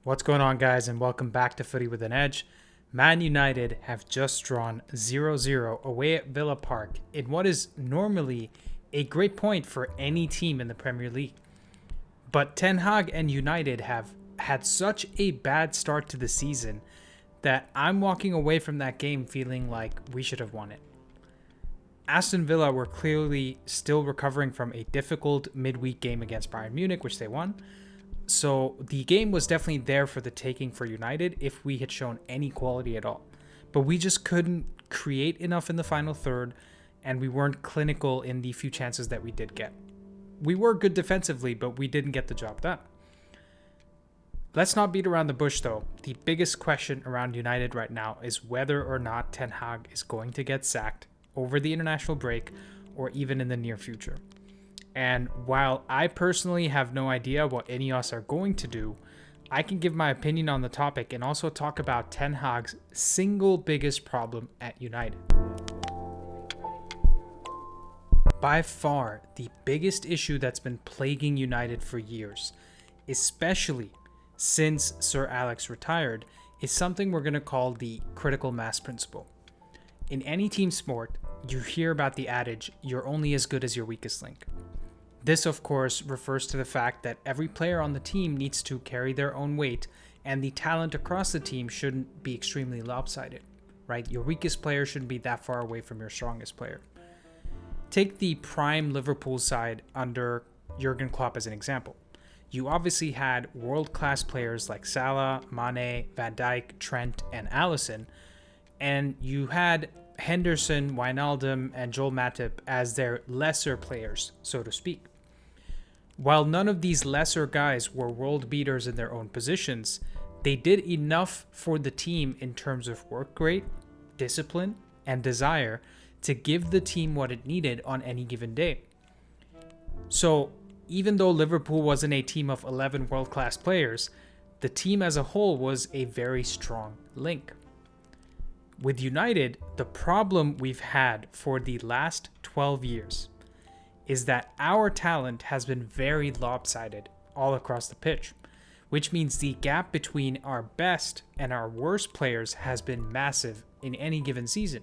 What's going on, guys, and welcome back to Footy with an Edge. Man United have just drawn 0-0 away at Villa Park in what is normally a great point for any team in the Premier League. But Ten Hag and United have had such a bad start to the season that I'm walking away from that game feeling like we should have won it. Aston Villa were clearly still recovering from a difficult midweek game against Bayern Munich, which they won. So the game was definitely there for the taking for United if we had shown any quality at all. But we just couldn't create enough in the final third, and we weren't clinical in the few chances that we did get. We were good defensively, but we didn't get the job done. Let's not beat around the bush, though. The biggest question around United right now is whether or not Ten Hag is going to get sacked over the international break or even in the near future. And while I personally have no idea what any of us are going to do, I can give my opinion on the topic and also talk about Ten Hag's single biggest problem at United. By far, the biggest issue that's been plaguing United for years, especially since Sir Alex retired, is something we're going to call the critical mass principle. In any team sport, you hear about the adage, you're only as good as your weakest link. This, of course, refers to the fact that every player on the team needs to carry their own weight, and the talent across the team shouldn't be extremely lopsided, right? Your weakest player shouldn't be that far away from your strongest player. Take the prime Liverpool side under Jurgen Klopp as an example. You obviously had world-class players like Salah, Mane, Van Dijk, Trent, and Alisson, and you had Henderson, Wijnaldum, and Joel Matip as their lesser players, so to speak. While none of these lesser guys were world beaters in their own positions, they did enough for the team in terms of work rate, discipline, and desire to give the team what it needed on any given day. So, even though Liverpool wasn't a team of 11 world-class players, the team as a whole was a very strong link. With United, the problem we've had for the last 12 years is that our talent has been very lopsided all across the pitch, which means the gap between our best and our worst players has been massive in any given season.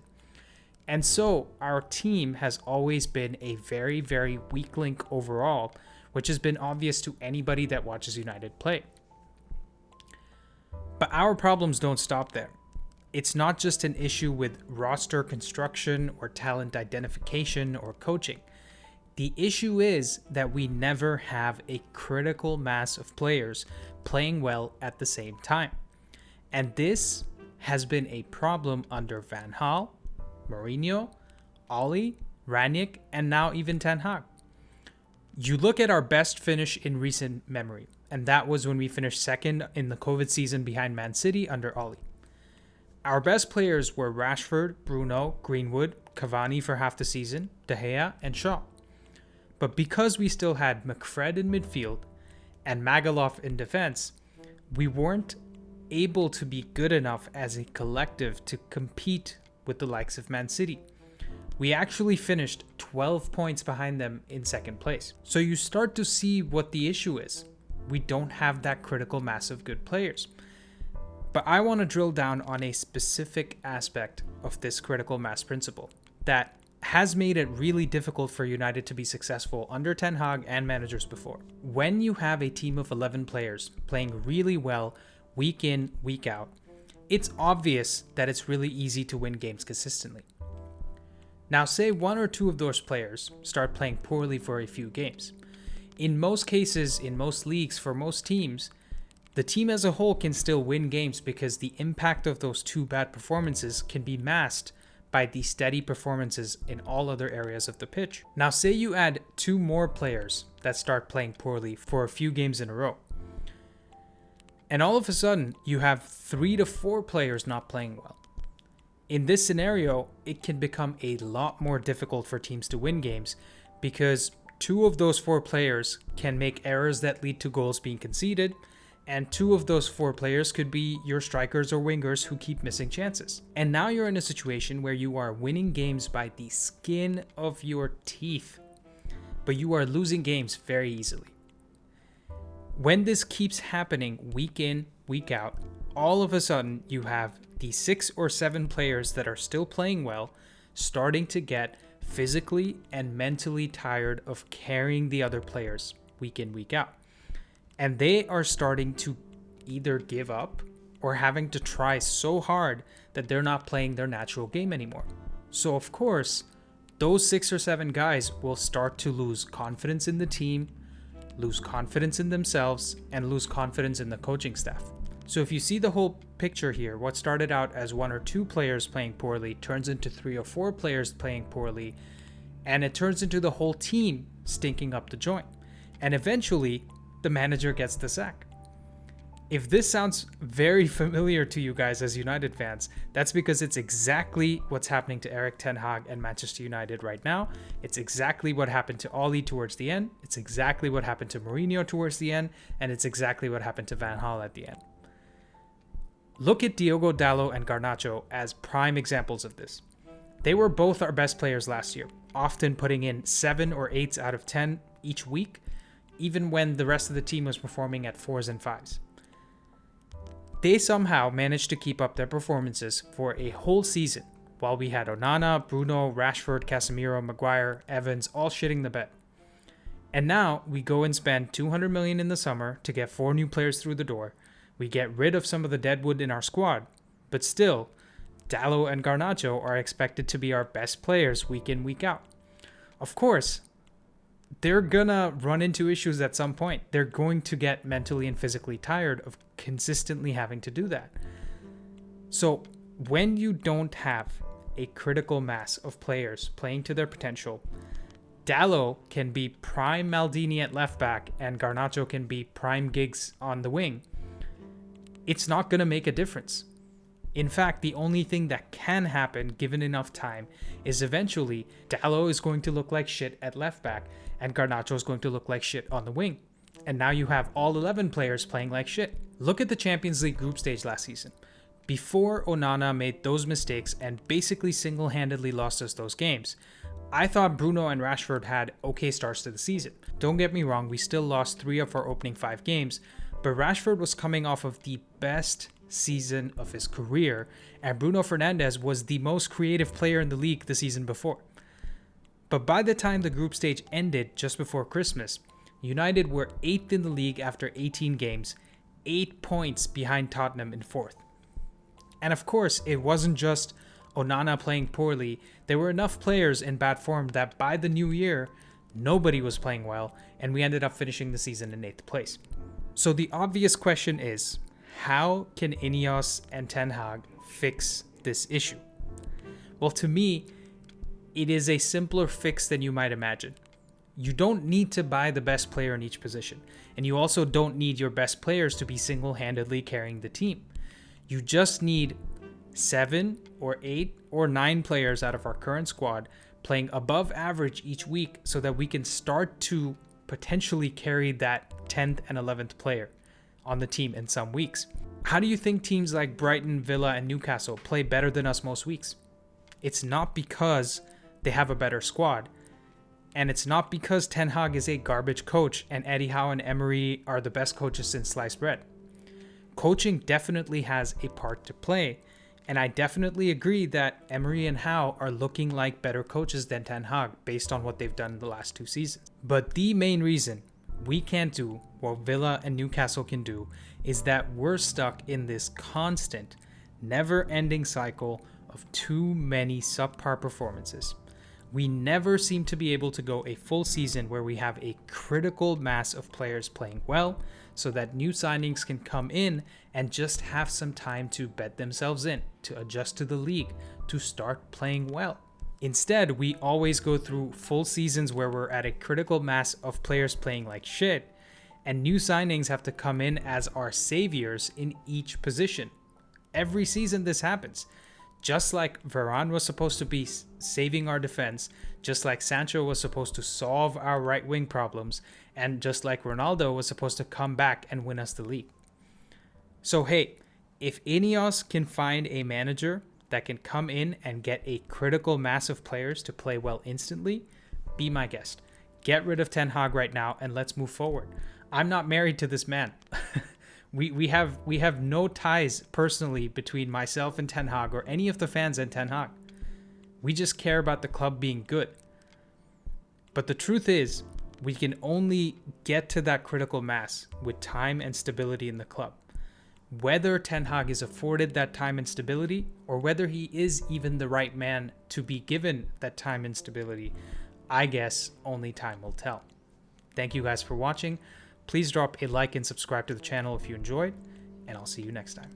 And so our team has always been a very, very weak link overall, which has been obvious to anybody that watches United play. But our problems don't stop there. It's not just an issue with roster construction or talent identification or coaching. The issue is that we never have a critical mass of players playing well at the same time. And this has been a problem under Van Gaal, Mourinho, Ole, Rangnick, and now even Ten Hag. You look at our best finish in recent memory, and that was when we finished second in the COVID season behind Man City under Ole. Our best players were Rashford, Bruno, Greenwood, Cavani for half the season, De Gea, and Shaw. But because we still had McFred in midfield and Magaloff in defense, we weren't able to be good enough as a collective to compete with the likes of Man City. We actually finished 12 points behind them in second place. So you start to see what the issue is. We don't have that critical mass of good players. But I want to drill down on a specific aspect of this critical mass principle that has made it really difficult for United to be successful under Ten Hag and managers before. When you have a team of 11 players playing really well week in, week out, it's obvious that it's really easy to win games consistently. Now, say one or two of those players start playing poorly for a few games. In most cases, in most leagues, for most teams, the team as a whole can still win games because the impact of those two bad performances can be masked by the steady performances in all other areas of the pitch. Now, say you add two more players that start playing poorly for a few games in a row. And all of a sudden, you have 3 to 4 players not playing well. In this scenario, it can become a lot more difficult for teams to win games because 2 of those 4 players can make errors that lead to goals being conceded, and 2 of those 4 players could be your strikers or wingers who keep missing chances. And now you're in a situation where you are winning games by the skin of your teeth, but you are losing games very easily. When this keeps happening week in, week out, all of a sudden you have the 6 or 7 players that are still playing well starting to get physically and mentally tired of carrying the other players week in, week out. And they are starting to either give up or having to try so hard that they're not playing their natural game anymore. So of course, those 6 or 7 guys will start to lose confidence in the team, lose confidence in themselves, and lose confidence in the coaching staff. So if you see the whole picture here, what started out as 1 or 2 players playing poorly turns into 3 or 4 players playing poorly, and it turns into the whole team stinking up the joint. And eventually, the manager gets the sack. If this sounds very familiar to you guys as United fans, that's because it's exactly what's happening to Erik, Ten Hag, and Manchester United right now. It's exactly what happened to Ole towards the end. It's exactly what happened to Mourinho towards the end. And it's exactly what happened to Van Gaal at the end. Look at Diogo Dalot and Garnacho as prime examples of this. They were both our best players last year, often putting in 7 or 8s out of 10 each week, even when the rest of the team was performing at 4s and 5s. They somehow managed to keep up their performances for a whole season, while we had Onana, Bruno, Rashford, Casemiro, Maguire, Evans all shitting the bed. And now we go and spend 200 million in the summer to get 4 new players through the door. We get rid of some of the deadwood in our squad, but still, Dalot and Garnacho are expected to be our best players week in, week out. Of course, they're gonna run into issues at some point. They're going to get mentally and physically tired of consistently having to do that. So when you don't have a critical mass of players playing to their potential, Dalot can be prime Maldini at left back and Garnacho can be prime Giggs on the wing. It's not going to make a difference. In fact, the only thing that can happen given enough time is eventually Dalot is going to look like shit at left back and Garnacho is going to look like shit on the wing. And now you have all 11 players playing like shit. Look at the Champions League group stage last season. Before Onana made those mistakes and basically single-handedly lost us those games, I thought Bruno and Rashford had okay starts to the season. Don't get me wrong, we still lost 3 of our opening 5 games, but Rashford was coming off of the best season of his career, and Bruno Fernandes was the most creative player in the league the season before. But by the time the group stage ended just before Christmas, United were 8th in the league after 18 games, 8 points behind Tottenham in 4th. And of course, it wasn't just Onana playing poorly. There were enough players in bad form that by the new year, nobody was playing well, and we ended up finishing the season in 8th place. So the obvious question is, how can Ineos and Ten Hag fix this issue? Well, to me, it is a simpler fix than you might imagine. You don't need to buy the best player in each position, and you also don't need your best players to be single-handedly carrying the team. You just need 7 or 8 or 9 players out of our current squad playing above average each week so that we can start to potentially carry that 10th and 11th player on the team in some weeks. How do you think teams like Brighton, Villa, and Newcastle play better than us most weeks? It's not because they have a better squad. And it's not because Ten Hag is a garbage coach and Eddie Howe and Emery are the best coaches since sliced bread. Coaching definitely has a part to play, and I definitely agree that Emery and Howe are looking like better coaches than Ten Hag based on what they've done in the last 2 seasons. But the main reason we can't do what Villa and Newcastle can do is that we're stuck in this constant, never-ending cycle of too many subpar performances. We never seem to be able to go a full season where we have a critical mass of players playing well so that new signings can come in and just have some time to bed themselves in, to adjust to the league, to start playing well. Instead, we always go through full seasons where we're at a critical mass of players playing like shit, and new signings have to come in as our saviors in each position. Every season this happens. Just like Varane was supposed to be saving our defense, just like Sancho was supposed to solve our right wing problems, and just like Ronaldo was supposed to come back and win us the league. So hey, if Ineos can find a manager that can come in and get a critical mass of players to play well instantly, be my guest. Get rid of Ten Hag right now and let's move forward. I'm not married to this man. We have no ties personally between myself and Ten Hag or any of the fans and Ten Hag. We just care about the club being good. But the truth is, we can only get to that critical mass with time and stability in the club. Whether Ten Hag is afforded that time and stability, or whether he is even the right man to be given that time and stability, I guess only time will tell. Thank you guys for watching. Please drop a like and subscribe to the channel if you enjoyed, and I'll see you next time.